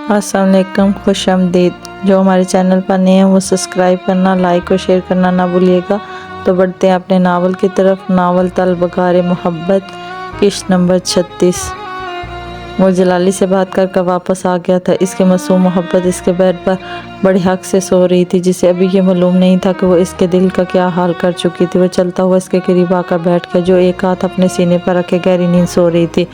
अस्सलाम वालेकुम, खुश आमदीद। जो हमारे चैनल पर नए हैं वो सब्सक्राइब करना, लाइक और शेयर करना ना भूलिएगा। तो बढ़ते हैं अपने नावल की तरफ। नावल तलबगार मोहब्बत, किस्त नंबर 36। वो जलाली से बात कर वापस आ गया था। इसके मासूम मोहब्बत इसके बेड पर बड़े हक से सो रही थी, जिसे अभी ये मालूम नहीं था कि वो इसके दिल का क्या हाल कर चुकी थी। वो चलता हुआ इसके करीब आकर बैठ गया, जो एक हाथ अपने सीने पर रखे गहरी नींद सो रही थी।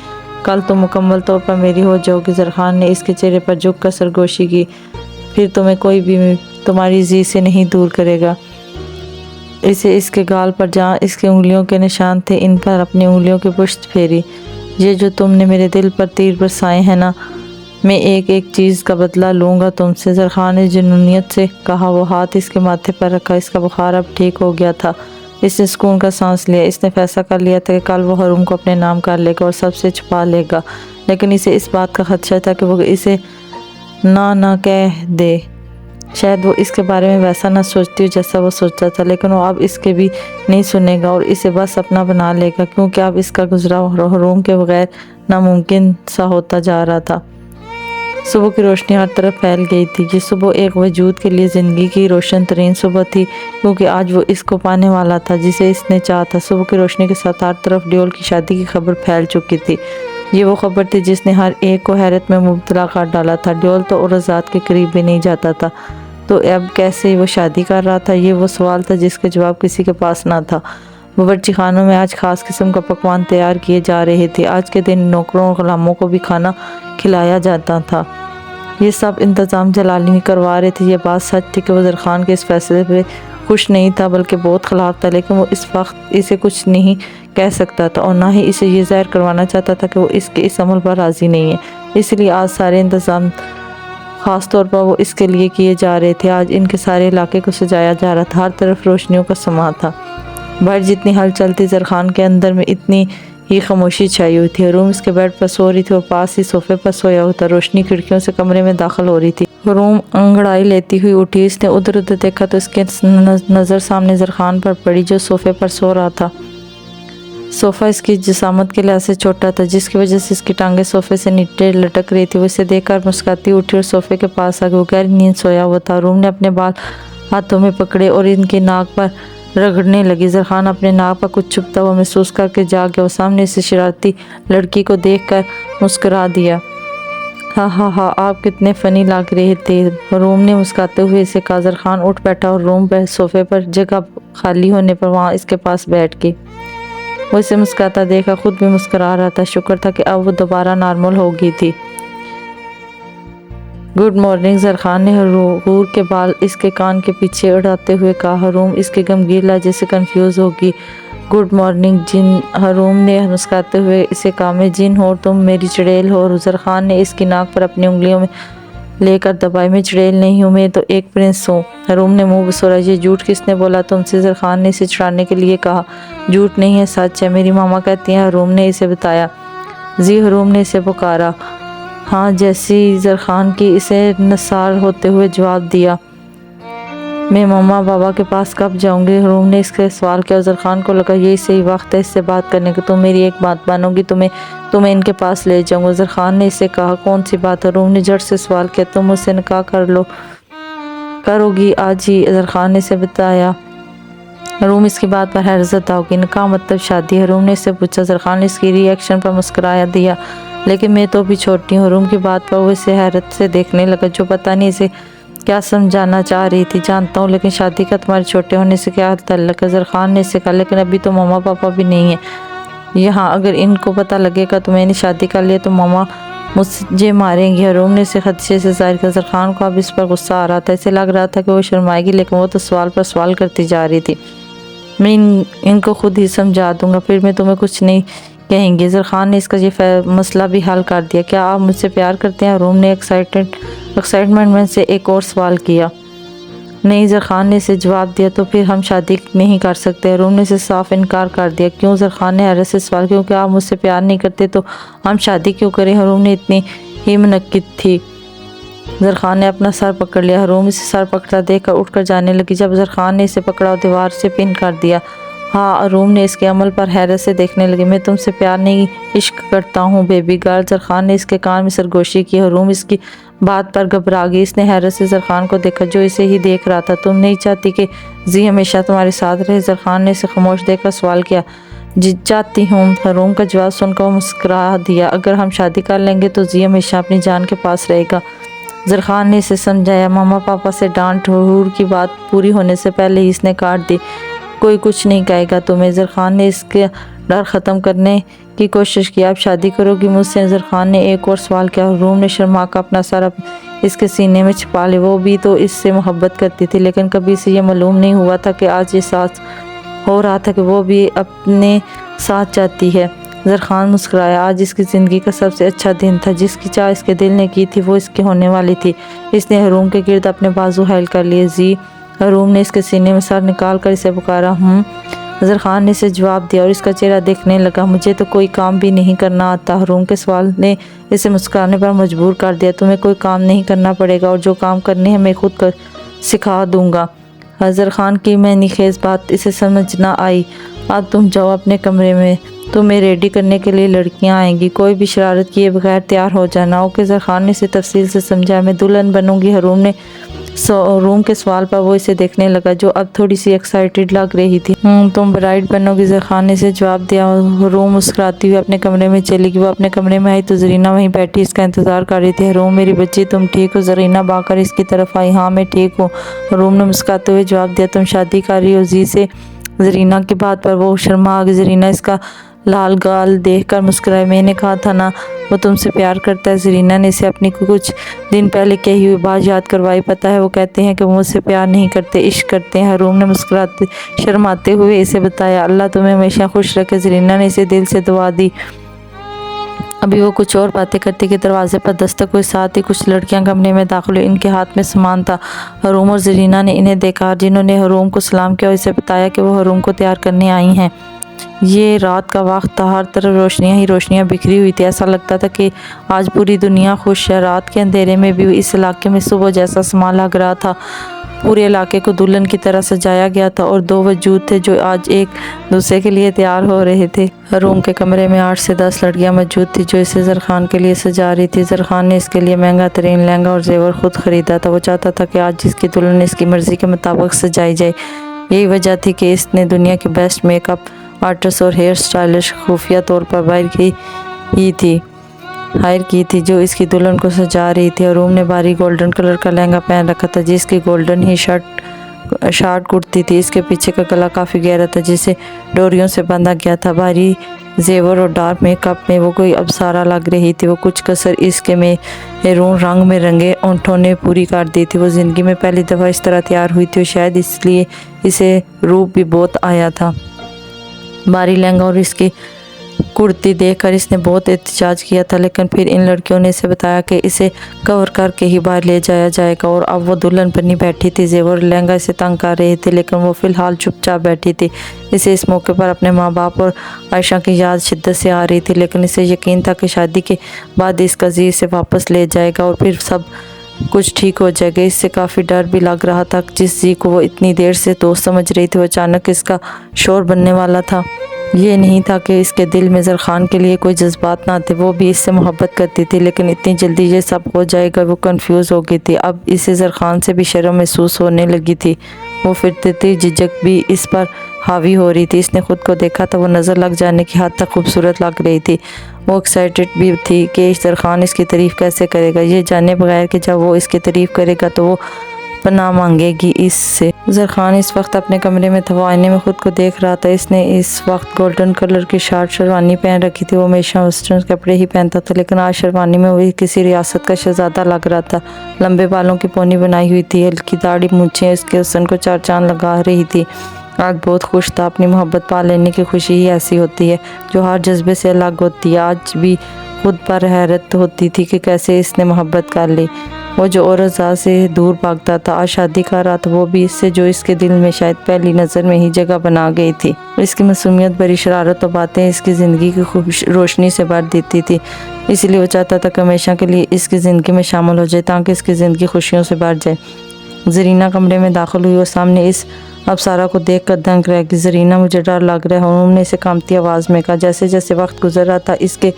कल तुम मुकम्मल तौर पर मेरी हो जाओगी। ज़रख़ान ने इसके चेहरे पर झुक कर सरगोशी की। फिर तुम्हें कोई भी तुम्हारी जी से नहीं दूर करेगा। इसे इसके गाल पर जहाँ इसकी उंगलियों के निशान थे, इन पर अपनी उंगलियों की पुश्त फेरी। ये जो तुमने मेरे दिल पर तीर बरसाए हैं ना, मैं एक एक चीज़ का बदला लूँगा तुमसे। ज़रख़ान ने जुनूनियत से कहा। वो हाथ इसके माथे पर रखा। इसका बुखार अब ठीक हो गया था। इसने सुकून का सांस लिया। इसने फैसला कर लिया था कि कल वो हरून को अपने नाम कर लेगा और सबसे छुपा लेगा। लेकिन इसे इस बात का खदशा था कि वो इसे ना कह दे। शायद वो इसके बारे में वैसा ना सोचती हो जैसा वो सोचता था, लेकिन वो अब इसके भी नहीं सुनेगा और इसे बस अपना बना लेगा, क्योंकि अब इसका गुजरा हरून के बगैर नामुमकिन सा होता जा रहा था। सुबह की रोशनी हर तरफ फैल गई थी। ये सुबह एक वजूद के लिए ज़िंदगी की रोशन तरीन सुबह थी, क्योंकि आज वो इसको पाने वाला था जिसे इसने चाहा था। सुबह की रोशनी के साथ हर तरफ ड्योल की शादी की खबर फैल चुकी थी। ये वो खबर थी जिसने हर एक को हैरत में मुब्तला कर डाला था। ड्योल तो औरज़ात के करीब भी नहीं जाता था, तो अब कैसे वो शादी कर रहा था? ये वो सवाल था जिसके जवाब किसी के पास ना था। बावर्ची खानों में आज ख़ास किस्म का पकवान तैयार किए जा रहे थे। आज के दिन नौकरों और ग़ुलामों को भी खाना खिलाया जाता था। ये सब इंतज़ाम जलाली करवा रहे थे। ये बात सच थी कि वो ज़रख़ान के इस फैसले पे खुश नहीं था, बल्कि बहुत ख़िलाफ़ था, लेकिन वो इस वक्त इसे कुछ नहीं कह सकता था और ना ही इसे ये ज़ाहिर करवाना चाहता था कि वो इसके इस अमल पर राज़ी नहीं है। इसलिए आज सारे इंतज़ाम ख़ास तौर पर वो इसके लिए किए जा रहे थे। आज इनके सारे इलाके को सजाया जा रहा था। हर तरफ रोशनियों का समा था। बाहर जितनी हलचल थी, ज़रख़ान के अंदर में इतनी ही खामोशी छाई हुई थी। रूम इसके बेड पर सो रही थी और पास ही सोफे पर सोया होता। रोशनी खिड़कियों से कमरे में दाखिल हो रही थी। रूम अंगड़ाई लेती हुई उठी। इसने उधर उधर देखा तो इसके नज़र सामने ज़रख़ान पर पड़ी, जो सोफे पर सो रहा था। सोफ़ा इसकी जिसामत के लिहाज से छोटा था, जिसकी वजह से इसकी टांगें सोफे से नीचे लटक रही थी। वो इसे देखकर मुस्कुराती उठी और सोफे के पास आ गई। वो गहरी नींद सोया हुआ था। रूम ने अपने बाल हाथों में पकड़े और इनकी नाक पर रगड़ने लगी। ज़रख़ान अपने नाक पर कुछ छुपता हुआ महसूस करके जाग गया। वो सामने से शरारती लड़की को देखकर मुस्कुरा दिया। हा, आप कितने फ़नी लग रहे थे, रूम ने मुस्कुराते हुए इसे कहा। ज़रख़ान उठ बैठा और रूम पर सोफे पर जगह खाली होने पर वहाँ इसके पास बैठ गई। वो इसे मुस्कुराता देखा खुद भी मुस्कुरा रहा था। शुक्र था कि अब वो दोबारा नॉर्मल हो गई थी। गुड मॉर्निंग, ज़रख़ान ने हूर के बाल इसके कान के पीछे उड़ाते हुए कहा। हरून इसके गमगीन लहजे से कंफ्यूज होगी। गुड मॉर्निंग जिन, हरून ने मुस्कुराते हुए इसे कहा। मैं जिन हो, तुम मेरी चुड़ैल हो। ज़रख़ान ने इसकी नाक पर अपनी उंगलियों में लेकर दबाई। मैं चुड़ैल नहीं हूँ, मैं तो एक प्रिंस हूँ। हरून ने मुँह बसोरा। ये झूठ किसने बोला तुमसे? ज़रख़ान ने इसे छुड़ाने के लिए कहा। झूठ नहीं है, सच है, मेरी मामा कहती हैं, हरून ने इसे बताया। जी, हरून ने इसे पुकारा। हाँ, जैसी ज़रख़ान की इसे नसार होते हुए जवाब दिया। मैं मम्मा बाबा के पास कब जाऊंगी? हरून ने इसके सवाल किया। ज़रख़ान को लगा यही सही वक्त है इससे बात करने का। तुम मेरी एक बात मानोगी तो मैं तुम्हें इनके पास ले जाऊंगा। ज़रख़ान ने इसे कहा। कौन सी बात? हरून ने झट से सवाल किया। तुम मुझसे निकाह करोगी आज ही? ज़रख़ान ने इसे बताया। हरून इसकी बात पर हैरत होगी। निकाह मतलब शादी? हरून ने इससे पूछा। ज़रख़ान ने इसकी रिएक्शन पर मुस्कुराया दिया। लेकिन मैं तो भी छोटी हूँ। हरून की बात पर वो इसे हैरत से देखने लगा, जो पता नहीं इसे क्या समझाना चाह रही थी। जानता हूँ, लेकिन शादी का तुम्हारे छोटे होने से क्या ताल्लुक है? ज़रख़ान ने इससे कहा। लेकिन अभी तो मम्मा पापा भी नहीं है यहाँ। अगर इनको पता लगेगा तो मैंने शादी कर लिया तो मम्मा मुझे मारेंगी। हरून ने इसे खदशे से ज़ाहिर किया। ज़रख़ान को अब इस पर गुस्सा आ रहा था। इसे लग रहा था कि वो शर्माएगी, लेकिन वो तो सवाल पर सवाल करती जा रही थी। मैं इनको खुद ही समझा दूंगा, फिर मैं तुम्हें कुछ नहीं कहेंगे। ज़रख़ान ने इसका ये मसला भी हल कर दिया। क्या आप मुझसे प्यार करते हैं? हरून ने एक्साइटमेंट में से एक और सवाल किया। नहीं, ज़रख़ान ने इसे जवाब दिया। तो फिर हम शादी नहीं कर सकते। हरून ने इसे साफ इनकार कर दिया। क्यों? ज़रख़ान ने हैरत से सवाल। क्योंकि आप मुझसे प्यार नहीं करते तो हम शादी क्यों करें? हरून ने इतनी ही मुनक्किद थी। ज़रख़ान ने अपना सर पकड़ लिया। हरून इसे सर पकड़ा देखकर उठकर जाने लगी। जब ज़रख़ान ने इसे पकड़ा और दीवार से पिन कर दिया, ہاں روم نے اس کے عمل پر حیرت سے دیکھنے لگی۔ میں تم سے پیار نہیں عشق کرتا ہوں بیبی گرل۔ زرخان نے اس کے کان میں سرگوشی کی۔ حروم اس کی بات پر گھبرا گئی۔ اس نے حیرت سے زرخان کو دیکھا جو اسے ہی دیکھ رہا تھا۔ تم نہیں چاہتی کہ زی ہمیشہ تمہارے ساتھ رہے؟ زرخان نے اسے خاموش دیکھ کر سوال کیا۔ جی چاہتی ہوں۔ حروم کا جواب سن کر وہ مسکرا دیا۔ اگر ہم شادی کر لیں گے تو زی ہمیشہ اپنی جان کے پاس رہے گا۔ زرخان نے اسے سمجھایا۔ ماما پاپا سے ڈانٹ حور کی بات پوری ہونے سے پہلے ہی اس نے کاٹ دی۔ کوئی کچھ نہیں کہے گا تمہیں۔ زرخان نے اس کا ڈر ختم کرنے کی کوشش کی۔ اب شادی کرو گی مجھ سے؟ زرخان نے ایک اور سوال کیا۔ حروم نے شرما کر اپنا سر اس کے سینے میں چھپا لیا۔ وہ بھی تو اس سے محبت کرتی تھی لیکن کبھی اسے یہ معلوم نہیں ہوا تھا کہ آج احساس ہو رہا تھا کہ وہ بھی اپنے ساتھ چاہتی ہے۔ زرخان مسکرایا۔ آج اس کی زندگی کا سب سے اچھا دن تھا۔ جس کی چاہ اس کے دل نے کی تھی وہ اس کی ہونے والی تھی۔ اس نے حروم کے گرد اپنے بازو حائل کر لیے۔ زی۔ حروم نے اس کے سینے میں سر نکال کر اسے پکارا۔ زرخان نے اسے جواب دیا اور اس کا چہرہ دیکھنے لگا۔ مجھے تو کوئی کام بھی نہیں کرنا آتا۔ حروم کے سوال نے اسے مسکرانے پر مجبور کر دیا۔ تمہیں کوئی کام نہیں کرنا پڑے گا اور جو کام کرنے ہیں میں خود سکھا دوں گا۔ زرخان کی معنی خیز بات اسے سمجھ نہ آئی۔ اب تم جاؤ اپنے کمرے میں، تمہیں ریڈی کرنے کے لیے لڑکیاں آئیں گی، کوئی بھی شرارت کیے بغیر تیار ہو جانا۔ اوکے۔ زرخان نے اسے تفصیل سے سمجھایا۔ میں دلہن بنوں گی۔ حروم کے سوال پر وہ اسے دیکھنے لگا جو اب تھوڑی سی ایکسائٹڈ لگ رہی تھی۔ تم برائڈ بنو گی؟ زرخان نے اسے جواب دیا۔ حروم مسکراتی ہوئی اپنے کمرے میں چلی گئی۔ وہ اپنے کمرے میں آئی تو زرینہ وہیں بیٹھی اس کا انتظار کر رہی تھی۔ حروم میری بچی تم ٹھیک ہو؟ زرینہ بھاگ کر اس کی طرف آئی۔ ہاں میں ٹھیک ہوں، حروم نے مسکراتے ہوئے جواب دیا۔ تم شادی کر رہی ہو زی سے؟ زرینہ کی بات پر وہ شرما گئی۔ زرینہ اس کا لال گال دیکھ کر مسکرائی۔ میں نے کہا تھا نا وہ تم سے پیار کرتا ہے۔ زرینہ نے اسے اپنی کچھ دن پہلے کہی ہوئی بات یاد کروائی۔ پتہ ہے وہ کہتے ہیں کہ وہ مجھ سے پیار نہیں کرتے عشق کرتے ہیں۔ حروم نے شرماتے ہوئے اسے بتایا۔ اللہ تمہیں ہمیشہ خوش رکھے۔ زرینہ نے اسے دل سے دعا دی۔ ابھی وہ کچھ اور باتیں کرتی کہ دروازے پر دستک ہوئی، ساتھ ہی کچھ لڑکیاں کمرے میں داخل ہوئی۔ ان کے ہاتھ میں سامان تھا۔ حروم اور زرینہ نے انہیں دیکھا، جنہوں نے حروم کو سلام کیا اور اسے بتایا کہ وہ حروم کو تیار کرنے آئی ہیں۔ یہ رات کا وقت تھا، ہر طرف روشنیاں ہی روشنیاں بکھری ہوئی تھی۔ ایسا لگتا تھا کہ آج پوری دنیا خوش ہے۔ رات کے اندھیرے میں بھی اس علاقے میں صبح جیسا سما لگ رہا تھا۔ پورے علاقے کو دلہن کی طرح سجایا گیا تھا اور دو وجود تھے جو آج ایک دوسرے کے لیے تیار ہو رہے تھے۔ حروم کے کمرے میں 8 سے 10 لڑکیاں موجود تھیں جو اسے زرخان کے لیے سجا رہی تھی۔ زرخان نے اس کے لیے مہنگا ترین لہنگا اور زیور خود خریدا تھا۔ وہ چاہتا تھا کہ آج جس کی دلہن اس کی مرضی کے مطابق سجائی جائے۔ یہی وجہ تھی کہ اس نے دنیا کی بیسٹ میک اپ آرٹسٹ اور ہیئر اسٹائلسٹ خفیہ طور پر ہائر کی تھی جو اس کی دلہن کو سجا رہی تھی۔ حروم نے بھاری گولڈن کلر کا لہنگا پہن رکھا تھا جس کی گولڈن ہی شارٹ کرتی تھی۔ اس کے پیچھے کا گلا کافی گہرا تھا جسے ڈوریوں سے باندھا گیا تھا۔ بھاری زیور اور ڈارک میک اپ میں وہ کوئی ابصارہ لگ رہی تھی۔ وہ کچھ کسر اس کے میرون رنگ میں رنگے اونٹوں نے پوری کر دی تھی۔ وہ زندگی میں پہلی دفعہ اس طرح تیار ہوئی تھی اور شاید اس لیے اسے روپ بھی بہت آیا تھا۔ بھاری لہنگا اور اس کی کرتی دیکھ کر اس نے بہت احتجاج کیا تھا لیکن پھر ان لڑکیوں نے اسے بتایا کہ اسے کور کر کے ہی باہر لے جایا جائے گا اور اب وہ دلہن بنی بیٹھی تھی۔ زیور اور لہنگا اسے تنگ کر رہے تھے لیکن وہ فی الحال چپ چاپ بیٹھی تھی۔ اسے اس موقع پر اپنے ماں باپ اور عائشہ کی یاد شدت سے آ رہی تھی لیکن اسے یقین تھا کہ شادی کے بعد اس کا زی اسے واپس لے جائے گا اور پھر سب کچھ ٹھیک ہو جائے گا۔ اس سے کافی ڈر بھی لگ رہا تھا۔ جس زی کو وہ اتنی دیر سے دوست سمجھ رہی تھی وہ اچانک اس کا شوہر بننے والا تھا۔ یہ نہیں تھا کہ اس کے دل میں زرخان کے لیے کوئی جذبات نہ تھے، وہ بھی اس سے محبت کرتی تھی لیکن اتنی جلدی یہ سب ہو جائے گا وہ کنفیوز ہو گئی تھی۔ اب اسے زرخان سے بھی شرم محسوس ہونے لگی تھی۔ وہ فطرتی جھجک بھی اس پر حاوی ہو رہی تھی۔ اس نے خود کو دیکھا تھا، وہ نظر لگ جانے کی حد تک خوبصورت لگ رہی تھی۔ وہ ایکسائٹڈ بھی تھی کہ زرخان اس کی تعریف کیسے کرے گا، یہ جانے بغیر کہ جب وہ اس کی تعریف کرے گا تو وہ پناہ مانگے گی اس سے۔ زرخان اس وقت اپنے کمرے میں تھا، وہ آئینے میں خود کو دیکھ رہا تھا۔ اس نے اس وقت گولڈن کلر کی شارٹ شیروانی پہن رکھی تھی۔ وہ ہمیشہ ویسٹرن کپڑے ہی پہنتا تھا لیکن آج شیروانی میں وہ کسی ریاست کا شہزادہ لگ رہا تھا۔ لمبے بالوں کی پونی بنائی ہوئی تھی، ہلکی داڑھی مونچھیں اس کے حسن کو چار چاند لگا رہی تھی۔ آج بہت خوش تھا، اپنی محبت پا لینے کی خوشی ہی ایسی ہوتی ہے جو ہر جذبے سے الگ ہوتی ہے۔ آج بھی خود پر حیرت ہوتی تھی کہ کیسے اس نے محبت کر لی۔ وہ جو عورت ذات سے دور بھاگتا تھا آج شادی کر رہا تھا، وہ بھی اس سے جو اس کے دل میں شاید پہلی نظر میں ہی جگہ بنا گئی تھی۔ اس کی معصومیت بھری شرارت و باتیں اس کی زندگی کی روشنی سے بھر دیتی تھی، اسی لیے وہ چاہتا تھا کہ ہمیشہ کے لیے اس کی زندگی میں شامل ہو جائے تاکہ اس کی زندگی خوشیوں سے بھر جائے۔ زرینہ کمرے میں داخل ہوئی اور سامنے اس अब सारा को देख कर दंग रह गई। ज़रीना मुझे डर लग रहा है, हरून ने इसे कांपती आवाज़ में कहा। जैसे जैसे वक्त गुजर रहा था इसके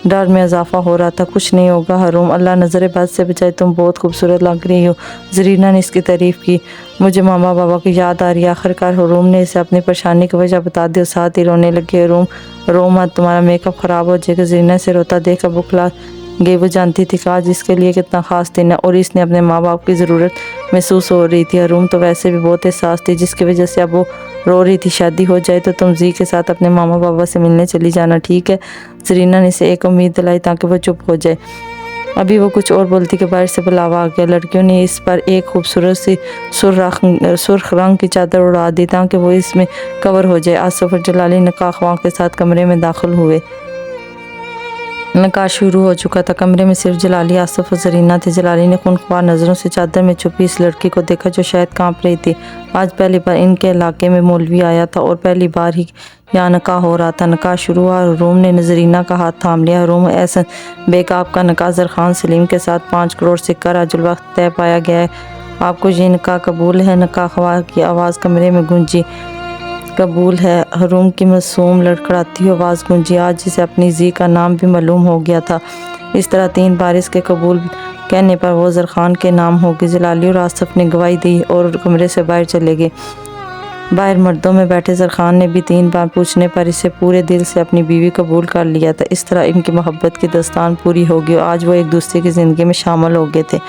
डर में इजाफा हो रहा था। कुछ नहीं होगा हरून, अल्लाह नज़र बद से बचाए, तुम बहुत खूबसूरत लग रही हो। ज़रीना ने इसकी तारीफ़ की। मुझे मामा बाबा की याद आ रही है। आखिरकार हरून ने इसे अपनी परेशानी की वजह बता दी और साथ ही रोने लगी। हरून रो मत, तुम्हारा मेकअप ख़राब हो जाएगा। ज़रीना से रोता देखकर बुखला गई। वो जानती थी कि आज इसके लिए कितना ख़ास दिन है और इसने अपने माँ बाप की ज़रूरत महसूस हो रही थी। हरून तो वैसे भी बहुत एहसास थी जिसकी वजह से अब वो रो रही थी। शादी हो जाए तो तुम जी के साथ अपने मामा बाबा से मिलने चली जाना, ठीक है? ज़रीना ने इसे एक उम्मीद दिलाई ताकि वो चुप हो जाए। अभी वो कुछ और बोलती कि बाहर से बुलावा आ गया। लड़कियों ने इस पर एक खूबसूरत सी सुर्ख रंग की चादर उड़ा दी ताकि वो इसमें कवर हो जाए। आसिफ और जलाली निकाह ख्वाह के साथ कमरे में दाखिल हुए। निकाह शुरू हो चुका था। कमरे में सिर्फ जलाली, आसिफ और ज़रीना थे। जलाली ने खूनख्वार नज़रों से चादर में छुपी इस लड़की को देखा जो शायद कांप रही थी। आज पहली बार इनके इलाके में मौलवी आया था और पहली बार ही यहाँ निकाह हो रहा था। निकाह शुरू हुआ। रूम ने ज़रीना का हाथ थाम लिया। रूम ऐसा बेकाब का निकाह ज़रखान सलीम के साथ 5 करोड़ सिक्का राजुल वक्त तय पाया गया है। आपको ये निकाह कबूल है? निकाह ख्वाह की आवाज़ कमरे में गूंजी। कबूल है, हरून की मासूम लड़खड़ाती हुई आवाज़ गूंजी। आज जिसे अपनी जी का नाम भी मालूम हो गया था। इस तरह 3 बार इसके कबूल कहने पर वो ज़रखान के नाम होगी। जलाली और आसिफ ने गवाही दी और कमरे से बाहर चले गए। बाहर मर्दों में बैठे ज़रखान ने भी 3 बार पूछने पर इसे पूरे दिल से अपनी बीवी कबूल कर लिया था। इस तरह इनकी मोहब्बत की दास्तान पूरी होगी और आज वो एक दूसरे की ज़िंदगी में शामिल हो गए थे,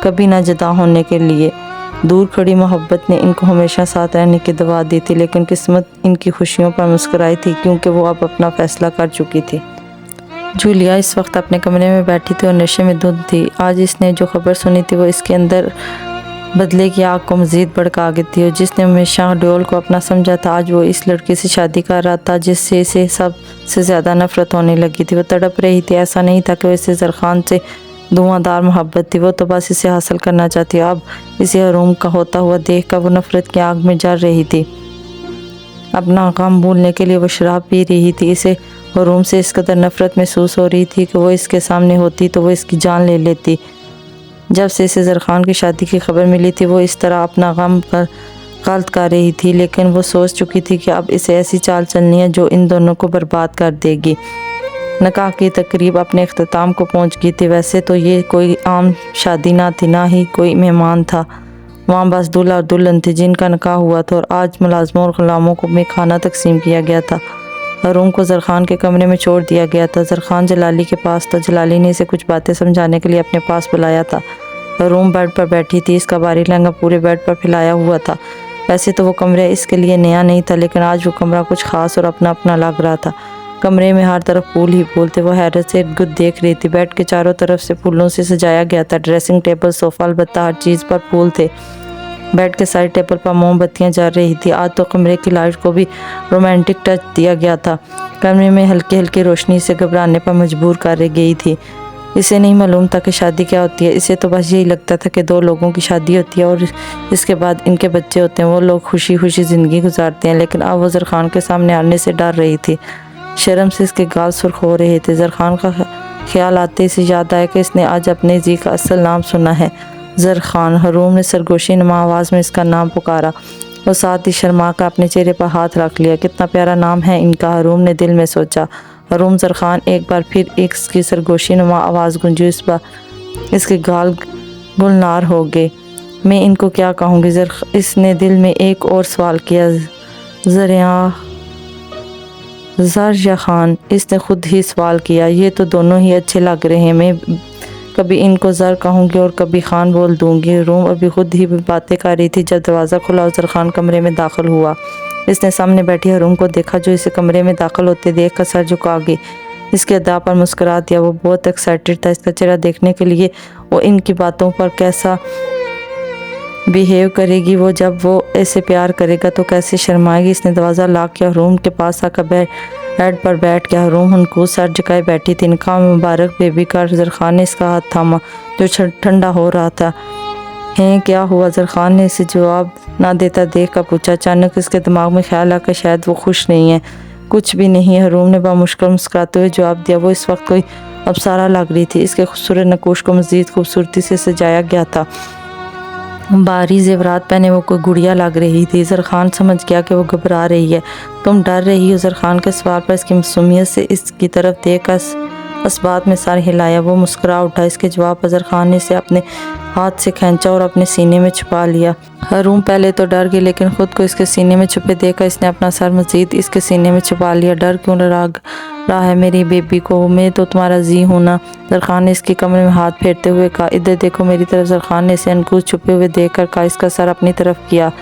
कभी ना जुदा होने के लिए। दूर खड़ी मोहब्बत ने इनको हमेशा साथ रहने की दवा दी थी, लेकिन किस्मत इनकी खुशियों पर मुस्कुराई थी क्योंकि वो अब अपना फ़ैसला कर चुकी थी। जूलिया इस वक्त अपने कमरे में बैठी थी और नशे में धुंध थी। आज इसने जो खबर सुनी थी वो इसके अंदर बदले की आग को मज़ीद भड़का गई थी। और जिसने हमेशा डोल को अपना समझा था, आज वो इस लड़की से शादी कर रहा था जिससे इसे सबसे ज़्यादा नफ़रत होने लगी थी। वो तड़प रही थी। ऐसा नहीं था कि वो इसे ज़रखान से धुआंधार मोहब्बत थी, वो तो बस इसे हासिल करना चाहती। अब इसे हरून का होता हुआ देख कर वो नफ़रत की आग में जल रही थी। अपना गम भूलने के लिए वो शराब पी रही थी। इसे हरून से इस कदर नफ़रत महसूस हो रही थी कि वो इसके सामने होती तो वो इसकी जान ले लेती। जब से इसे ज़रखान की शादी की खबर मिली थी वो इस तरह अपना गम पर गलत कर रही थी, लेकिन वो सोच चुकी थी कि अब इसे ऐसी चाल चलनी है जो इन दोनों को बर्बाद कर देगी। निकाह की तकरीब अपने अख्ताम को पहुंच गई थी। वैसे तो ये कोई आम शादी ना थी, ना ही कोई मेहमान था। वहाँ बस दूल्हा और दुल्हन थे जिनका निकाह हुआ था और आज मुलाजमों और ग़ुलामों को में खाना तकसीम किया गया था। हरून को ज़रखान के कमरे में छोड़ दिया गया था। ज़रखान जलाली के पास था। जलाली ने इसे कुछ बातें समझाने के लिए अपने पास बुलाया था। हरून बेड पर बैठी थी। इसका भारी लहंगा पूरे बेड पर फैलाया हुआ था। वैसे तो वो कमरा इसके लिए नया नहीं था, लेकिन आज वो कमरा कुछ ख़ास और अपना अपना लग रहा था। कमरे में हर तरफ फूल ही फूल थे। वो हैरत से इर्द-गिर्द देख रही थी। बेड के चारों तरफ से फूलों से सजाया गया था। ड्रेसिंग टेबल, सोफ़ा, अलबत्ता हर चीज़ पर फूल थे। बेड के साइड टेबल पर मोमबत्तियां जल रही थी। आज तो कमरे की लाइट को भी रोमांटिक टच दिया गया था। कमरे में हल्की हल्की रोशनी से घबराने पर मजबूर कर गई थी। इसे नहीं मालूम था कि शादी क्या होती है। इसे तो बस यही लगता था कि 2 लोगों की शादी होती है और इसके बाद इनके बच्चे होते हैं। वो लोग खुशी खुशी ज़िंदगी गुजारते हैं। लेकिन अब वो ज़रखान के सामने आने से डर रही थी। शर्म से इसके गाल सुर्ख हो रहे थे। ज़रखान का ख्याल आते इसे याद आया कि इसने आज अपने जी का असल नाम सुना है, ज़रखान। हरून ने सरगोशी नुमा आवाज़ में इसका नाम पुकारा और साथ ही शर्मा का अपने चेहरे पर हाथ रख लिया। कितना प्यारा नाम है इनका, हरून ने दिल में सोचा। हरून ज़रखान एक बार फिर इसकी सरगोशी नुमा आवाज़ गूंजी। इस बार इसके गाल गुलनार हो गए। मैं इनको क्या कहूँगी? इसने दिल में एक और सवाल किया। ज़र या खान? इसने खुद ही सवाल किया। ये तो दोनों ही अच्छे लग रहे हैं। मैं कभी इनको ज़र कहूँगी और कभी खान बोल दूँगी। रूम अभी खुद ही बातें कर रही थी जब दरवाज़ा खुला और ज़रखान कमरे में दाखिल हुआ। इसने सामने बैठी हरून को देखा जो इसे कमरे में दाखिल होते देख कर सर झुका गई। इसके अदा पर मुस्कुरा दिया। वो बहुत एक्साइटेड था इसका चेहरा देखने के लिए। वो इनकी बातों पर कैसा बिहेव करेगी, वो जब वो ऐसे प्यार करेगा तो कैसे शर्माएगी। इसने दरवाज़ा लॉक किया। हरून के पास आकर बेड पर बैठ गया। हरून उनको सर झुकाए बैठी थी। निकाह मुबारक बेबी का। ज़रखान ने इसका हाथ थामा जो ठंडा हो रहा था। हैं क्या हुआ? ज़रखान ने इसे जवाब ना देता देख कर पूछा। अचानक इसके दिमाग में ख्याल आकर शायद वो खुश नहीं है। कुछ भी नहीं। हरून ने बामुश्किल मुस्कुराते हुए जवाब दिया। वो इस वक्त कोई अप्सरा लग रही थी। इसके खूबसूरत नकोश को मज़ीद खूबसूरती से सजाया गया था। भारी जेवरात पहने वो कोई गुड़िया लग रही थी। ज़रख़ान समझ गया कि वो घबरा रही है। तुम डर रही हो? ज़रख़ान के सवाल पर इसकी मासूमियत से इसकी तरफ देख इस बात में सर हिलाया। वो मुस्कुरा उठा। इसके जवाब पर ज़रख़ान ने इसे अपने हाथ से खींचा और अपने सीने में छुपा लिया। हरूम पहले तो डर गई, लेकिन ख़ुद को इसके सीने में छुपे देखकर इसने अपना सर मज़ीद इसके सीने में छुपा लिया। डर क्यों रहा है मेरी बेबी को? मैं तो तुम्हारा जी हूँ ना। ज़रख़ान ने इसके कमरे में हाथ फेरते हुए कहा। इधर देखो मेरी तरफ। ज़रख़ान ने इसे अनकूस छुपे हुए देखकर कहा। इसका सर अपनी तरफ किया।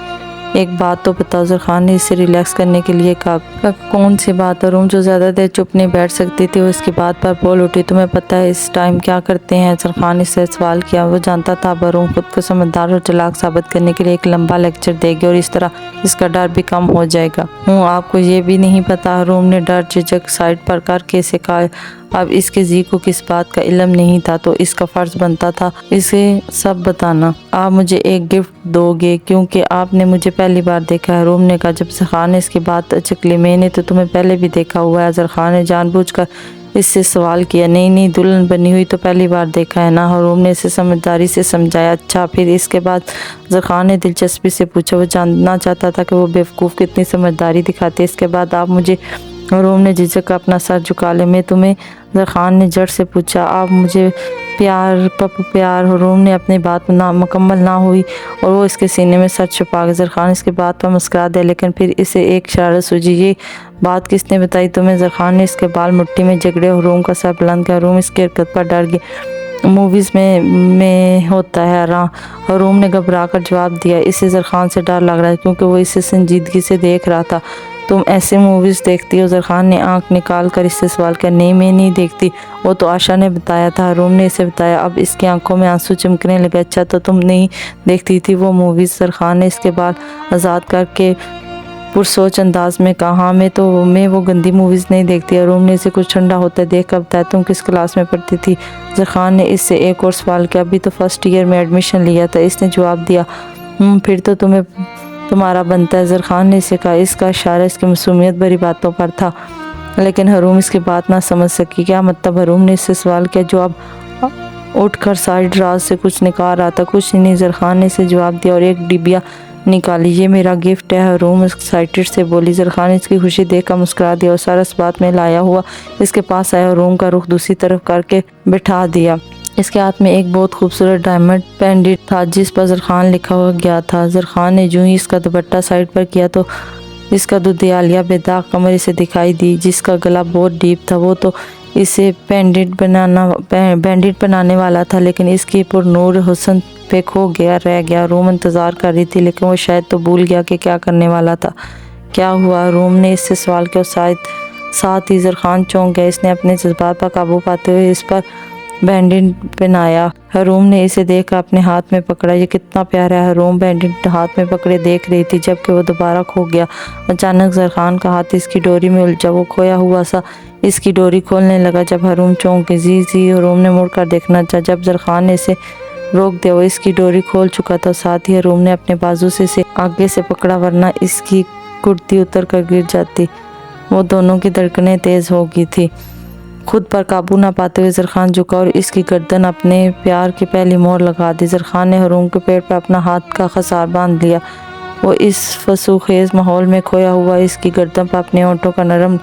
एक बात तो बताओ। ज़रख़ान ने इसे रिलैक्स करने के लिए कहा। कौन सी बात? हरूम जो ज़्यादा देर चुप नहीं बैठ सकती थी, वो इसकी बात पर बोल उठी। तुम्हें पता है इस टाइम क्या करते हैं? ज़रख़ान ने इससे सवाल किया। वो जानता था अब हरूम खुद को समझदार और चालाक साबित करने के लिए एक लंबा लेक्चर देगी और इस तरह इसका डर भी कम हो जाएगा। आपको ये भी नहीं पता? हरूम ने डर झिझक साइड पर करके इसे कहा। अब इसके जी को किस बात का इल्म नहीं था, तो इसका फ़र्ज़ बनता था इसे सब बताना। आप मुझे एक गिफ्ट दोगे क्योंकि आपने मुझे पहली बार देखा? हरूम ने कहा। जब ज़रख़ान ने इसकी बात चकली। मैंने तो तुम्हें पहले भी देखा हुआ है। ज़रख़ान ने जानबूझकर इससे सवाल किया। नहीं, दुल्हन बनी हुई तो पहली बार देखा है ना। हरूम ने इसे समझदारी से समझाया। अच्छा, फिर इसके बाद? ज़रख़ान ने दिलचस्पी से पूछा। वो जानना चाहता था कि वो बेवकूफ़ कितनी समझदारी दिखाते। इसके बाद आप मुझे? हरूम ने झिझक अपना सर झुका लिया। मैं तुम्हें? ज़रख़ान ने जड़ से पूछा। आप मुझे प्यार? प्यार? हरूम ने अपनी बात मुकम्मल ना हुई और वो इसके सीने में सर छुपा गया। ज़रख़ान इसके बात पर मुस्कुरा दिया, लेकिन फिर इसे एक शरारत सूझी। ये बात किसने बताई तुम्हें? ज़रख़ान ने इसके बाल मुट्ठी में जकड़े हरूम का सर बुलंद किया। हरूम इसकी हरकत पर डर गया। मूवीज़ में होता है। हरूम ने घबरा कर जवाब दिया। इसे ज़रख़ान से डर लग रहा है क्योंकि वो इसे संजीदगी से देख रहा था। तुम ऐसे मूवीज़ देखती हो? ज़रख़ान ने आंख निकाल कर इससे सवाल किया। नहीं, मैं नहीं देखती। वो तो आशा ने बताया था। हरूम ने इसे बताया। अब इसकी आंखों में आंसू चमकने लगे। अच्छा, तो तुम नहीं देखती थी वो मूवीज़? ज़रख़ान ने इसके बाल आज़ाद करके पुरसोच अंदाज में कहा। हाँ, मैं वो गंदी मूवीज़ नहीं देखती। हरूम ने इसे कुछ ठंडा होता देख कर बताया। तुम किस क्लास में पढ़ती थी? ज़रख़ान ने इससे एक और सवाल किया। अभी तो फर्स्ट ईयर में एडमिशन लिया था। इसने जवाब दिया। फिर तो तुम्हारा बनता है। ज़रख़ान ने इसे कहा। इसका इशारा इसकी मासूमियत भरी बातों पर था, लेकिन हरूम इसकी बात ना समझ सकी। क्या मतलब? हरूम ने इससे सवाल किया जो अब उठकर साइड राज से कुछ निकाल रहा था। कुछ नहीं, ज़रख़ान ने इसे जवाब दिया और एक डिबिया निकाली। ये मेरा गिफ्ट है। हरूम एक्साइटेड से बोली। ज़रख़ान ने इसकी खुशी देखकर मुस्कुरा दिया और सारा इस बात में लाया हुआ इसके पास आया। हरूम का रुख दूसरी तरफ करके बिठा दिया। इसके हाथ में एक बहुत खूबसूरत डायमंड पेंडेंट था जिस पर ज़रख़ान लिखा हुआ गया था। ज़रख़ान ने जो ही इसका दुपट्टा साइड पर किया तो इसका दुधियालिया बेदाग कमर इसे दिखाई दी, जिसका गला बहुत डीप था। वो तो इसे बैंडेड बनाने वाला था, लेकिन इसकी पुरनूर हुस्न पे खो गया रह गया। रूम इंतज़ार कर रही थी, लेकिन वो शायद तो भूल गया कि क्या करने वाला था। क्या हुआ? रूम ने इससे सवाल किया। साथ ही ज़रख़ान चौंक गया। इसने अपने जज्बात पर काबू पाते हुए इस पर बैंडेड पहनाया। हरूम ने इसे देखकर अपने हाथ में पकड़ा। ये कितना प्यारा है। हरूम बैंडेड हाथ में पकड़े देख रही थी, जबकि वो दोबारा खो गया। अचानक ज़रख़ान का हाथ इसकी डोरी में उलझा। वो खोया हुआ सा इसकी डोरी खोलने लगा। जब हरूम चौंक गई। जी हरूम ने मुड़कर देखना चाहा। जब ज़रख़ान ने इसे रोक दिया, वो इसकी डोरी खोल चुका था। साथ ही हरूम ने अपने बाजू से इसे आगे से पकड़ा, वरना इसकी कुर्ती उतर कर गिर जाती। वो दोनों की धड़कनें तेज़ हो गई थी। खुद पर काबू ना पाते हुए ज़रख़ान झुका और इसकी गर्दन अपने प्यार की पहली मोहर लगा दी। ज़रख़ान ने हरूम के पेट पर अपना हाथ का खसार बांध लिया। वो इस फसूखेज़ माहौल में खोया हुआ इसकी गर्दन पर अपने होंठों का नरम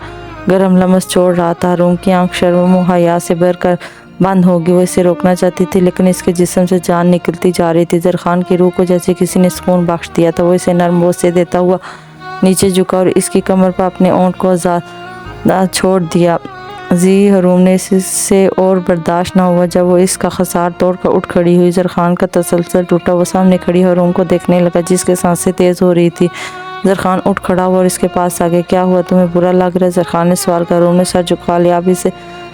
गरम लमस छोड़ रहा था। हरूम की आंख शर्म और हया से भर कर बंद होगी। वो इसे रोकना चाहती थी, लेकिन इसके जिस्म से जान निकलती जा रही थी। ज़रख़ान की रूह को जैसे किसी ने सुकून बख्श दिया था। वो इसे नरम बोझ से देता हुआ नीचे झुका और इसकी कमर पर अपने ओंठ को आज़ाद छोड़ दिया। जी हरूम ने इससे और बर्दाश्त ना हुआ। जब वो इसका खसार तोड़कर उठ खड़ी हुई, ज़रख़ान का तसलसल टूटा। वो सामने खड़ी हरूम को देखने लगा, जिसके सांसें तेज़ हो रही थी। ज़रख़ान उठ खड़ा हुआ और इसके पास आ गया। क्या हुआ? तुम्हें बुरा लग रहा है? ज़रख़ान ने सवाल कर। हरूम ने सर झुका लिया। अब इसे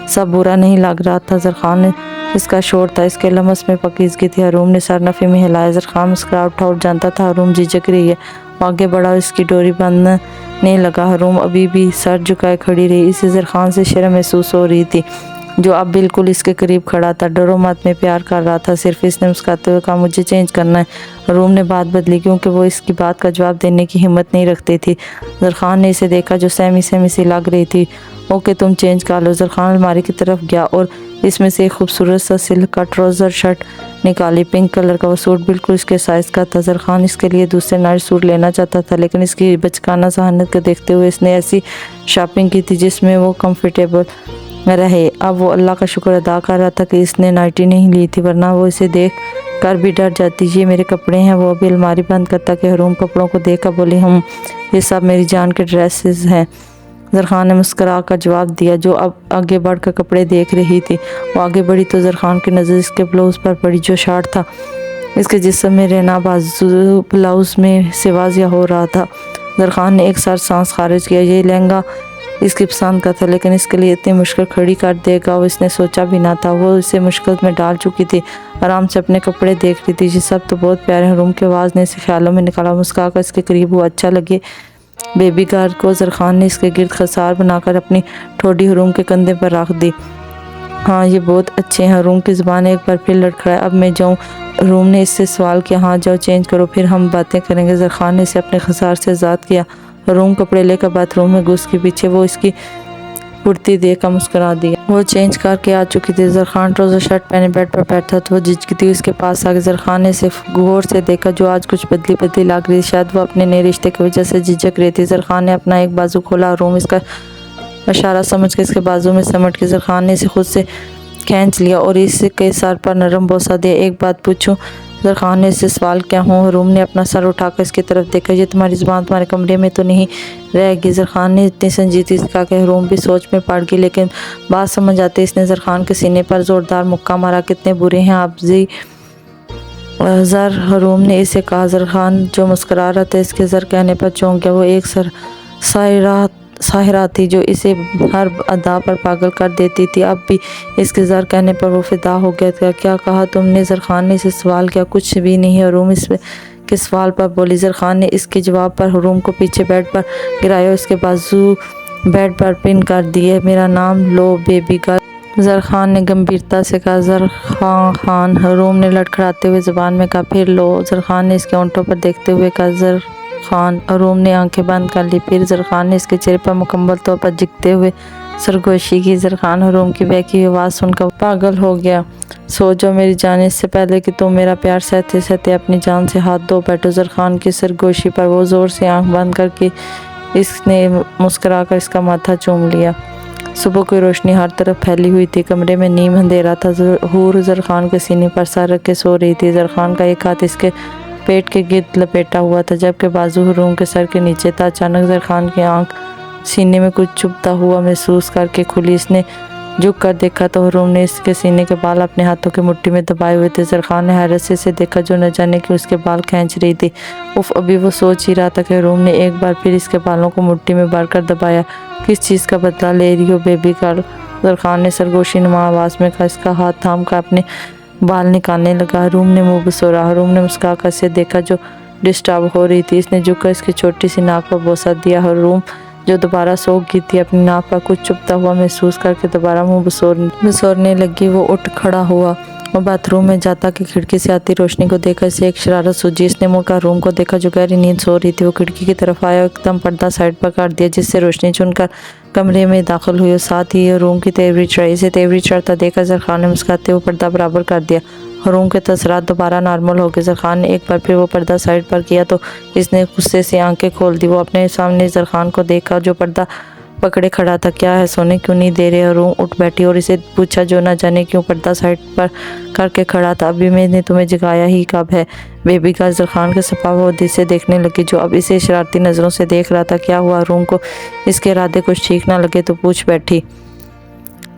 सब बुरा नहीं लग रहा था। ज़रख़ान ने इसका शोर था, इसके लमस में पकीज़गी थी। हरूम ने सर नफ़ी में हिलाया। ज़रख़ान मुस्कुरा उठा और जानता था हरूम झिझक रही है। आगे बढ़ा और इसकी डोरी बांधने लगा। हरूम अभी भी सर झुकाए खड़ी रही। इसे ज़रख़ान से शर्म महसूस हो रही थी, जो अब बिल्कुल इसके करीब खड़ा था। डरो मत, मैं प्यार कर रहा था सिर्फ। इसने मुस्कुराते हुए कहा। मुझे चेंज करना है। हरूम ने बात बदली, क्योंकि वो इसकी बात का जवाब देने की हिम्मत नहीं रखती थी। ज़रख़ान ने इसे देखा, जो सहमी सी लग रही थी। ओके तुम चेंज कर लो। जरखान अलमारी की तरफ गया और इसमें से एक खूबसूरत सा सिल्क का ट्राउज़र शर्ट निकाली। पिंक कलर का वो सूट बिल्कुल इसके साइज़ का था। जरखान इसके लिए दूसरे नाइट सूट लेना चाहता था, लेकिन इसकी बचकाना जहानत को देखते हुए इसने ऐसी शॉपिंग की थी जिसमें वो कंफर्टेबल रहे। अब वो अल्लाह का शुक्र अदा कर रहा था कि इसने नाइटी नहीं ली थी, वरना वो इसे देख कर भी डर जाती। ये मेरे कपड़े हैं। वो अभी अलमारी बंद करता कि हरूम कपड़ों को देख कर बोली, हम ये सब मेरी जान के ड्रेसेस हैं। जरखान ने मुस्करा कर जवाब दिया, जो अब आगे बढ़कर कपड़े देख रही थी। वो आगे बढ़ी तो जरखान की नज़र इसके ब्लाउज़ पर पड़ी, जो शार्ट था इसके जिस्म में रहना बाजू ब्लाउज़ में से वाज़िया हो रहा था। जरखान ने एक साथ सांस खारिज किया। ये लहंगा इसकी पसंद का था, लेकिन इसके लिए इतनी मुश्किल खड़ी कर देगा वो इसने सोचा भी ना था। वो इसे मुश्किल में डाल चुकी थी। आराम से अपने कपड़े देख रही थी। ये सब तो बहुत प्यारे हैं। हरूम की आवाज़ ने इसे ख्यालों में निकाला। मुस्कुरा कर इसके करीब हुआ। अच्छा लगे बेबी गर्ल को। जरखान ने इसके गिर्द खसार बनाकर अपनी ठोडी हरूम के कंधे पर रख दी। हाँ ये बहुत अच्छे हैं। हरूम की ज़ुबान एक बार फिर लड़खड़ाई। अब मैं जाऊँ? हरूम ने इससे सवाल किया। हाँ जाओ, चेंज करो, फिर हम बातें करेंगे। जरखान ने इसे अपने खसार से आज़ाद किया। हरूम कपड़े लेकर बाथरूम में घुस के पीछे वो इसकी कुर्ती देख कर मुस्कुरा दिया। वो चेंज करके आ चुकी थी। जरखान ट्राउज़र शर्ट पहने बेड पर बैठा था। वो झिझकी थी उसके पास आके। जरखान ने सिर्फ गौर से देखा, जो आज कुछ बदली बदली लग रही। शायद वो अपने नए रिश्ते की वजह से झिझक रही थी। जरखान ने अपना एक बाजू खोला। हरूम इसका इशारा समझ के इसके बाजू में समट के जरखान ने इसे खुद से खींच लिया और इसके सर पर नरम बोसा दिया। एक बात पूछूं? जरखान ने इससे सवाल किया। हूँ। हरूम ने अपना सर उठाकर इसकी तरफ देखा। ये तुम्हारी ज़ुबान तुम्हारे कमरे में तो नहीं रहेगी? जरखान ने इतनी संजीदगी से कहा कि हरूम भी सोच में पड़ गई, लेकिन बात समझ आते इसने जरखान के सीने पर ज़ोरदार मुक्का मारा। कितने बुरे हैं आप जी ज़र, हरूम ने इसे कहा। जरखान जो मुस्कुरा रहा था इसके ज़र कहने पर चौंक गया। वो एक साहिरा थी जो इसे हर अदा पर पागल कर देती थी। अब भी इसके ज़र कहने पर वो फिदा हो गया था। क्या कहा तुमने? जरखान ने इसे सवाल किया। कुछ भी नहीं, हरूम इस के सवाल पर बोली। जरखान ने इसके जवाब पर हरूम को पीछे बेड पर गिराया। उसके बाजू बेड पर पिन कर दिए। मेरा नाम लो बेबी गर्ल, जरखान ने गंभीरता से कहा। जरखान खान, हरूम ने लड़खड़ाते हुए ज़बान में कहा। फिर लो, जरखान ने इसके होंठों पर देखते हुए कहा। जरखान, हरूम ने आंखें बंद कर ली। फिर जरखान ने इसके चेहरे पर मुकम्मल तौर पर झुकते हुए सरगोशी की। जरखान हरूम की बहकी हुई आवाज़ सुनकर पागल हो गया। सो जाओ मेरी जान, इससे पहले कि तुम मेरा प्यार सहते सहते अपनी जान से हाथ धो बैठो। जरखान की सरगोशी पर वो ज़ोर से आंख बंद करके इसने मुस्कुरा कर इसका माथा चूम लिया। सुबह की रोशनी हर तरफ फैली हुई थी। कमरे में नीम अंधेरा था। हूर जरखान के सीने पर सर रख के सो रही थी। जरखान का एक हाथ इसके पेट के गिर्द लपेटा हुआ था, जबकि बाजू हरूम के सर के नीचे था। अचानक जरखान की आंख सीने में कुछ चुभता हुआ महसूस करके खुली। इसने झुक कर देखा तो हरूम ने इसके सीने के बाल अपने हाथों की मुट्ठी में दबाए हुए थे। जरखान ने हैरत से इसे देखा, जो न जाने कि उसके बाल खींच रही थी। उफ, अभी वो सोच ही रहा था कि हरूम ने एक बार फिर इसके बालों को मुट्ठी में भरकर दबाया। किस चीज़ का बदला ले रही हो बेबी गर्ल? जरखान ने सरगोशी नुमा आवाज़ में कहा। इसका हाथ थाम कर अपने बाल निकालने लगा। हरूम ने मुँह बसोरा। हरूम ने मुस्कुरा कर इसे देखा, जो डिस्टर्ब हो रही थी। इसने झुककर इसकी छोटी सी नाक पर बोसा दिया। हरूम जो दोबारा सो गई थी, अपनी नाक पर कुछ चुभता हुआ महसूस करके दोबारा मुँह बसोरने लगी। वो उठ खड़ा हुआ और बाथरूम में जाता कि खिड़की से आती रोशनी को देखकर इसे एक शरारत सूझी। इसने मुड़कर रूम को देखा, जो गहरी नींद सो रही थी। वो खिड़की की तरफ आया, एकदम पर्दा साइड पर काट दिया, जिससे रोशनी चुनकर कमरे में दाखिल हुई। साथ ही रूम की तेवरी चढ़ाई। इसे तेवरी चढ़ता देखकर जरखान ने मुस्कुराते हुए पर्दा बराबर कर दिया। हरूम के तसरात दोबारा नॉर्मल हो गए। जरखान ने एक बार फिर वो पर्दा साइड पर किया तो इसने गुस्से से आंखें खोल दी। वो अपने सामने जरखान को देखा, जो पर्दा पकड़े खड़ा था। क्या है, सोने क्यों नहीं दे रहे? हरूम उठ बैठी और इसे पूछा, जो न जाने क्यों पर्दा साइड पर करके खड़ा था। अभी मैंने तुम्हें जगाया ही कब है बेबी का? जरखान के सफावदी से देखने लगी, जो अब इसे शरारती नज़रों से देख रहा था। क्या हुआ? हरूम को इसके इरादे कुछ ठीक ना लगे तो पूछ बैठी।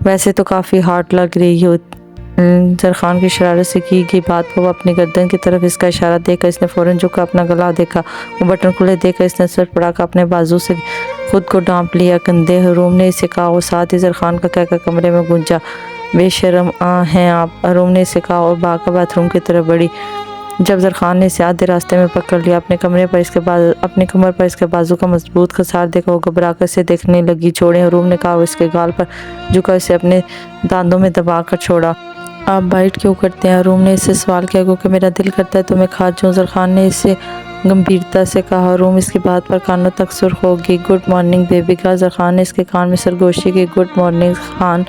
वैसे तो काफ़ी हार्ड लग रही हो। जरखान की शरारत से की गई बात पर वो अपनी गर्दन की तरफ इसका इशारा देकर इसने फ़ौरन झुककर अपना गला देखा। वो बटन खुले देखकर इसने सर पड़ाकर अपने बाजू से खुद को ढांप लिया। कंधे, हरूम ने इसे कहा। वो साथ ही जरखान का कहकर कमरे में गूंजा। बेशर्म हैं आप, हरूम ने इसे कहा और भागकर बाथरूम की तरफ बढ़ी। जब जरखान ने इसे आधे रास्ते में पकड़ लिया, अपने कमर पर इसके बाजू का मजबूत खसार देखा, वो घबरा कर इसे देखने लगी। छोड़े, हरूम ने कहा। वो इसके गाल पर झुका, इसे अपने दांतों में दबा कर छोड़ा। आप बाइट क्यों करते हैं? हरूम ने इससे सवाल किया। क्योंकि मेरा दिल करता है तुम्हें खा जाऊं। जरखान ने इसे गंभीरता से कहा। रूम इसकी बात पर कानों तक सुर्ख हो गई। गुड मॉर्निंग बेबी का। जरखान ने इसके कान में सरगोशी की। Good morning Khan.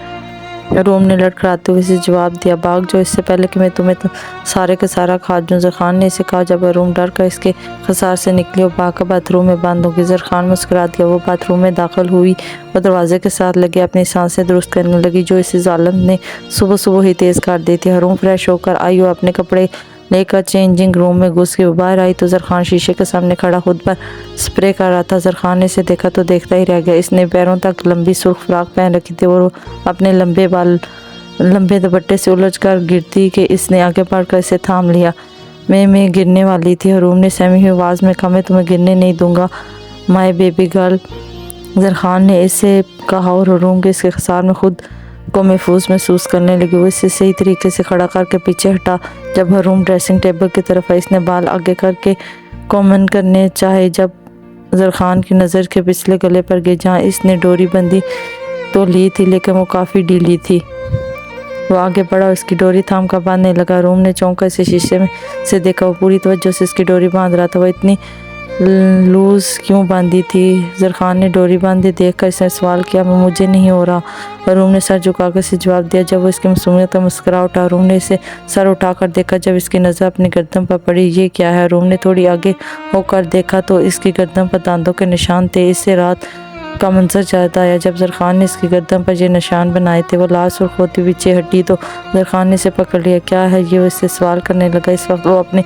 रूम ने लड़खड़ाते हुए इसे जवाब दिया, भाग जो इससे पहले कि मैं तुम्हें सारे का सारा खा दूं। जरखान ने इसे कहा। जब रूम डर कर इसके खसार से निकली और भागकर बाथरूम में बंद होगी। जरखान मुस्कुरा दिया। वो बाथरूम में दाखिल हुई और दरवाजे के साथ लगे अपनी सांसें दुरुस्त करने लगी जो इसे जालिम ने सुबह सुबह ही तेज़ कर दी थी। रूम फ्रेश होकर आई और अपने कपड़े लेकर चेंजिंग रूम में घुस के बाहर आई तो जरखान शीशे के सामने खड़ा खुद पर स्प्रे कर रहा था। जरखान ने इसे देखा तो देखता ही रह गया। इसने पैरों तक लंबी सुर्ख फ्राक पहन रखी थी और अपने लंबे दुपट्टे से उलझ कर गिरती कि इसने आगे बढ़कर इसे थाम लिया। मैं गिरने वाली थी। रूम ने सहमी हुई आवाज़ में कहा, मैं तुम्हें गिरने नहीं दूंगा माय बेबी गर्ल। जरखान ने इसे कहा और रूम के इसके खसार में खुद को महफूज महसूस करने लगी। वो इसे सही तरीके से खड़ा करके पीछे हटा। जब रूम ड्रेसिंग टेबल की तरफ आई इसने बाल आगे करके कॉमन करने चाहे जब जरखान की नज़र के पिछले गले पर गई जहाँ इसने डोरी बंदी तो ली थी लेकिन वो काफ़ी ढीली थी। वो आगे बढ़ा और इसकी डोरी थाम कर बांधने लगा। रूम ने चौंक कर इसे शीशे में से देखा। वो पूरी तवज्जो से इसकी डोरी बांध रहा था। वो इतनी लूज क्यों बांधी थी? जरखान ने डोरी बांधे देखकर इसने सवाल किया। मुझे नहीं हो रहा। और रूम ने सर झुकाकर इसे जवाब दिया। जब वो इसकी मासूमियत का मुस्कुरा उठा। रूम ने इसे सर उठाकर देखा। जब इसकी नज़र अपनी गर्दन पर पड़ी, ये क्या है? रूम ने थोड़ी आगे होकर देखा तो इसकी गर्दन पर दांतों के निशान थे। इससे रात का मंजर याद आया जब जरखान ने इसकी गर्दन पर ये निशान बनाए थे। वो लाल सुर्ख होती पीछे हटी तो जरखान ने इसे पकड़ लिया। क्या है ये? वो इससे सवाल करने लगा। इस वक्त वो अपने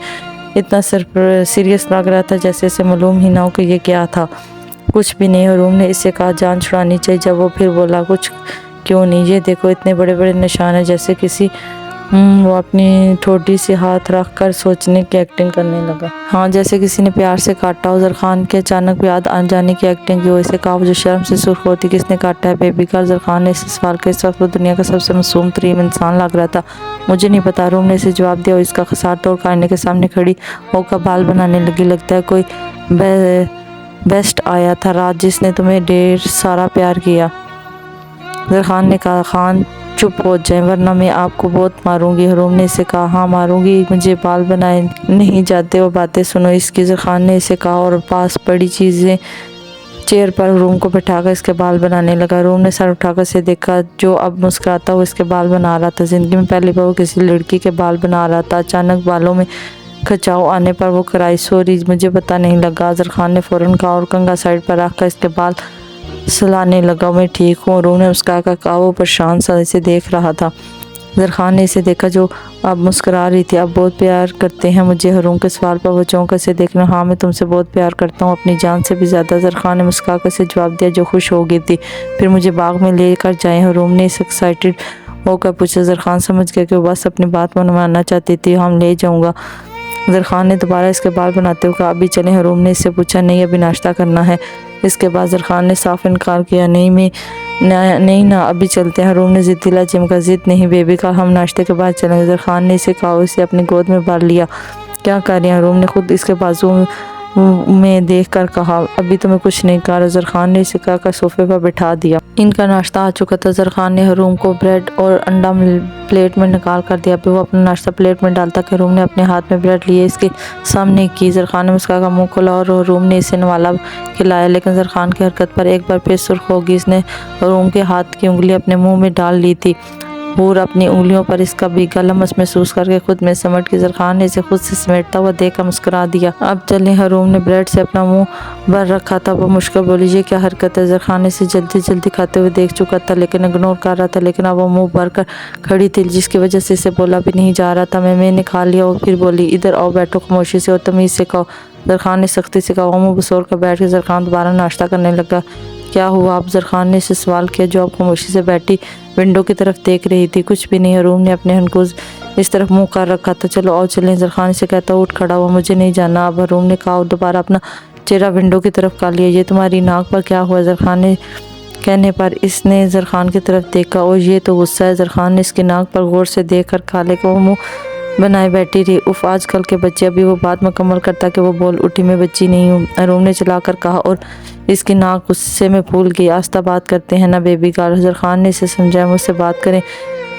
इतना सीरियस लग रहा था जैसे इसे मालूम ही ना हो कि ये क्या था। कुछ भी नहीं। रूम ने इससे कहा, जान छुड़ानी चाहिए। जब वो फिर बोला, कुछ क्यों नहीं? ये देखो इतने बड़े बड़े निशान हैं जैसे किसी वो अपनी ठोडी से हाथ रख कर सोचने की एक्टिंग करने लगा। हाँ, जैसे किसी ने प्यार से काटा हो। जरखान के अचानक याद आ जाने की एक्टिंग की। वो इसे कहा जो शर्म से सुर्ख होती, किसने काटा है बेबी गर्ल? जरखान ने इस सवाल के इस वक्त वो दुनिया का सबसे मासूम तरीन इंसान लग रहा था। मुझे नहीं पता। रूम ने इसे जवाब दिया और इसका खसार तोड़ कर आईने के सामने खड़ी होकर बाल बनाने लगी। लगता है कोई बेस्ट आया था रात जिसने तुम्हें ढेर सारा प्यार किया। जरखान ने कहा, खान चुप हो जाए वरना मैं आपको बहुत मारूंगी। रूम ने इसे कहा, हाँ मारूंगी, मुझे बाल बनाए नहीं जाते। वो बातें सुनो इसकी। जरखान ने इसे कहा और पास पड़ी चीज़ें चेयर पर रूम को बैठाकर इसके बाल बनाने लगा। रूम ने सर उठाकर इसे देखा जो अब मुस्कुराता हुआ इसके बाल बना रहा था। ज़िंदगी में पहली बार वो किसी लड़की के बाल बना रहा था। अचानक बालों में खिंचाव आने पर वो कराई, सॉरी मुझे पता नहीं लगा। जरखान ने फ़ौरन कहा और कंघा साइड पर रखकर इसके बाल सलाने लगा। मैं ठीक हूँ। रूम ने उसका कहा। वो परेशान सा इसे देख रहा था। जरखान ने इसे देखा जो अब मुस्कुरा रही थी। अब बहुत प्यार करते हैं मुझे? रूम के सवाल पर वो चौंक कर इसे देखना। हाँ, मैं तुमसे बहुत प्यार करता हूँ, अपनी जान से भी ज़्यादा। जरखान ने मुस्कुरा कर इसे जवाब दिया जो खुश हो गई थी। फिर मुझे बाग में लेकर जाएँ? रूम ने इसे एक्साइटेड होकर पूछा। जरखान समझ गया कि वो बस अपनी बात मनवाना चाहती थी। हम ले जाऊँगा। जरखान ने दोबारा इसके बाल बनाते हुए कहा, अभी चलें? रूम ने इससे पूछा। नहीं, अभी नाश्ता करना है। इसके बाद जरखान ने साफ इनकार किया। नहीं ना, अभी चलते हैं। रूम ने ज़िद्दीला चिमका। ज़िद नहीं बेबी का, हम नाश्ते के बाद चलेंगे। जरखान ने इसे कहा, इसे अपनी गोद में भर लिया। क्या कर रही हैं? रूम ने खुद इसके बाजू में देख कर कहा। अभी तो मैं कुछ नहीं कहा। जरखान ने इसे कहकर सोफे पर बिठा दिया। इनका नाश्ता आ चुका था। जरखान ने रूम को ब्रेड और अंडा प्लेट में निकाल कर दिया। फिर वो अपना नाश्ता प्लेट में डालता कि रूम ने अपने हाथ में ब्रेड लिए इसके सामने की। जरखान ने उसका मुँह खोला और रूम ने इसे नवाला खिलाया। लेकिन जरखान की हरकत पर एक बार फिर सुर्ख होगी। इसने रूम के हाथ की उंगली अपने मुँह में डाल ली थी। हूर अपनी उंगलियों पर इसका भीगा लम्स महसूस करके खुद में सिमट के जरखान ने इसे खुद से समेटता हुआ देखकर मुस्कुरा दिया। अब चलें। रूम ने ब्रेड से अपना मुंह भर रखा था। वो मुश्किल बोली, ये क्या हरकत है? जरखान ने इसे जल्दी जल्दी खाते हुए देख चुका था लेकिन इग्नोर कर रहा था। लेकिन अब वो मुंह भर कर खड़ी थी जिसकी वजह से इसे बोला भी नहीं जा रहा था। मैंने खा लिया। और फिर बोली, इधर आओ बैठो खामोशी से और तमीज़ से खाओ। जरखान ने सख्ती से कहा। मुँह बसोर कर बैठ के जरखान दोबारा नाश्ता करने लगा। क्या हुआ अब? जरखान ने इसे सवाल किया जो अब खामोशी से बैठी विंडो की तरफ देख रही थी। कुछ भी नहीं। रूम ने अपने हनकूज इस तरफ मुंह कर रखा था। चलो आओ चलें। जरखान से कहता उठ खड़ा हुआ। मुझे नहीं जाना अब। रूम ने कहा। दोबारा अपना चेहरा विंडो की तरफ कर लिया। ये तुम्हारी नाक पर क्या हुआ? जरखान ने कहने पर इसने जरखान की तरफ देखा और ये तो गुस्सा है। जरखान ने इसकी नाक पर गौर से देख कर खाले को मुँह बनाए बैठी रही। उफ, आजकल के बच्चे। अभी वो बात मुकम्मल करता कि वो बोल उठी, मैं बच्ची नहीं हूँ। रूम ने चलाकर कहा और इसकी नाक गुस्से में फूल गई। आस्ता बात करते हैं ना बेबी गर्ल। जरखान ने इसे समझाया, मुझसे बात करें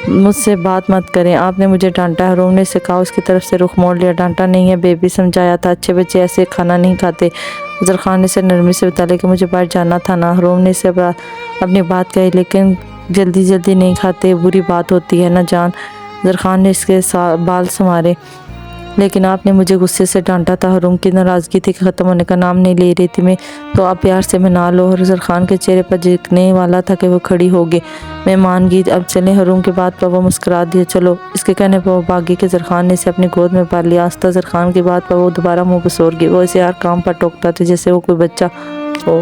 مجھ سے بات مت کریں، آپ نے مجھے ڈانٹا ہے۔ حروم نے اسے کہا، اس کی طرف سے رخ موڑ لیا۔ ڈانٹا نہیں ہے بیبی، سمجھایا تھا، اچھے بچے ایسے کھانا نہیں کھاتے۔ افضل خان نے اسے نرمی سے بتایا، لیکن مجھے باہر جانا تھا نا۔ حروم نے اسے اپنی بات کہی، لیکن جلدی نہیں کھاتے، بری بات ہوتی ہے نا جان۔ افضل خان نے اس کے بال سنوارے، لیکن آپ نے مجھے غصے سے ڈانٹا تھا۔ حروم کی ناراضگی تھی کہ ختم ہونے کا نام نہیں لے رہی تھی میں، تو آپ پیار سے منا لو۔ افضل خان کے چہرے پر جھکنے والا تھا کہ وہ کھڑی ہو گئی۔ میں مان گئی، اب چلیں۔ حروم کی بات پر وہ مسکرا دیا۔ چلو۔ اس کے کہنے پر وہ بھاگی کہ افضل خان نے اسے اپنی گود میں پال لیا۔ آہستہ افضل خان کی بات پر وہ دوبارہ منہ بسور گئی۔ وہ اسے ہر کام پر ٹوکتا تھا جیسے وہ کوئی بچہ ہو۔